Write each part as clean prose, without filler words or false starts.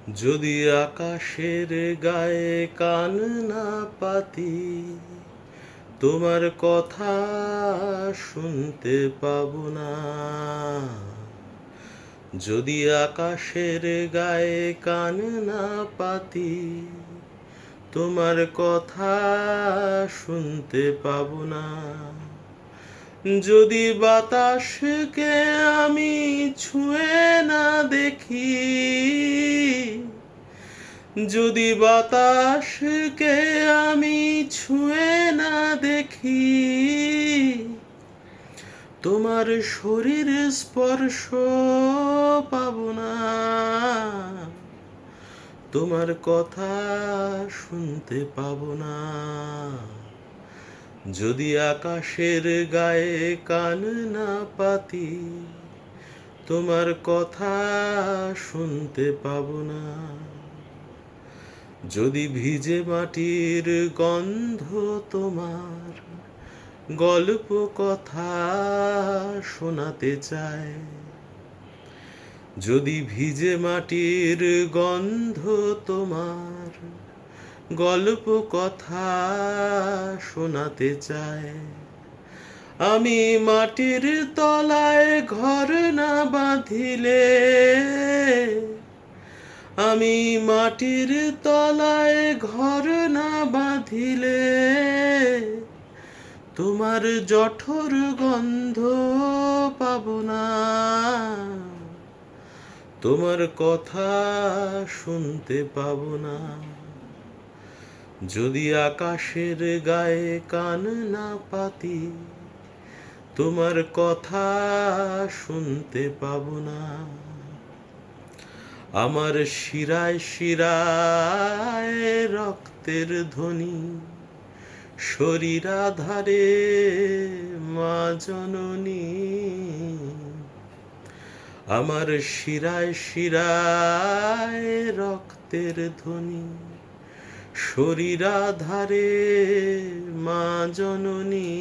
যদি আকাশের গায়ে কান না পাতি, তোমার কথা শুনতে পাবো না। যদি আকাশের গায়ে কান না পাতি, তোমার কথা শুনতে পাবো না। যদি বাতাসকে আমি ছুঁয়ে না দেখি, যদি বাতাসকে আমি ছুঁয়ে না দেখি, তোমার শরীর স্পর্শ পাবো না। তোমার কথা শুনতে পাবো না। যদি আকাশের গায়ে কান না পাতি, তোমার কথা শুনতে পাবো না। যদি ভিজে মাটির গন্ধ তোমার গল্প কথা শোনাতে চায়, যদি ভিজে মাটির গন্ধ তোমার গল্প কথা শোনাতে চায়, আমি মাটির তলায় ঘর না বাঁধিলে, আমি মাটির তলায় ঘর না বাঁধিলে, তোমার জঠর গন্ধ পাবো না। তোমার কথা শুনতে পাবো না। যদি আকাশের গায়ে কান না পাতি, তোমার কথা শুনতে পাবো না। আমার শিরায় শিরায় রক্তের ধ্বনি, শরীরাধারে মা জননী। আমার শিরায় শিরায় রক্তের ধ্বনি, শরীরাধারে মা জননী।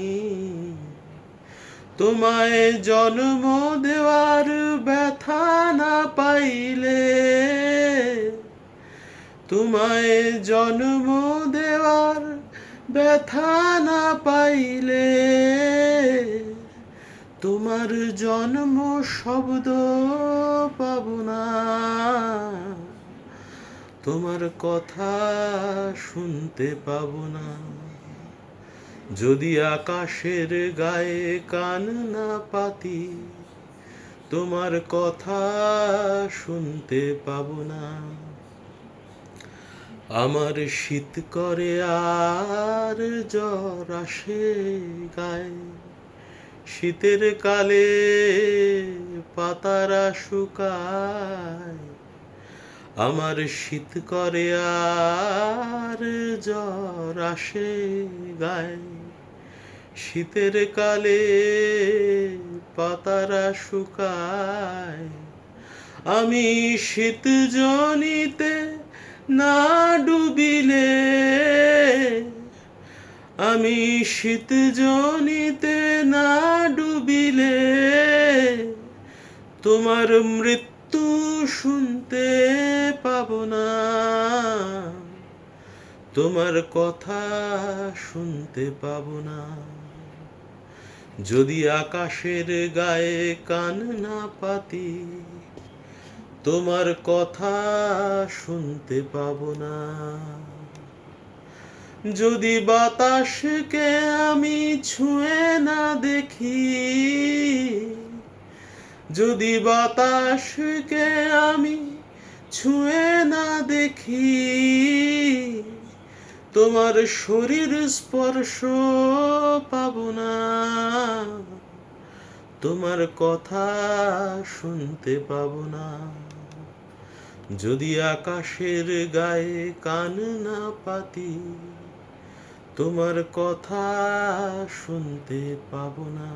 তোমায় জন্ম দেওয়ার ব্যথা না পাইলে, তোমায় জন্ম দেওয়ার ব্যথা না পাইলে, তোমার জন্ম শব্দ পাবো না। তোমার কথা শুনতে পাবো না। যদি আকাশের গায়ে কান না পাতি, তোমার কথা শুনতে পাবো না। আমার শীত করে আর জ্বর আসে গায়ে, শীতের কালে পাতারা শুকায়। আমার শীত করে আর জ্বর আসে গায়ে, শীতের কালে পাতারা শুকায়। আমি শীত জনিতে না ডুবিলে, আমি শীত জনিতে না ডুবিলে, তোমার মৃত্যু শুনতে পাবো না। তোমার কথা শুনতে পাবো না। যদি আকাশের গায়ে কান না পাতি, তোমার কথা শুনতে পাবো না। যদি বাতাসকে আমি ছুঁয়ে না দেখি, যদি বাতাসকে আমি ছুঁয়ে না দেখি, তোমার শরীর স্পর্শ পাবো না। তোমার কথা শুনতে পাবো না। যদি আকাশের গায়ে কান না পাতি, তোমার কথা শুনতে পাবো না।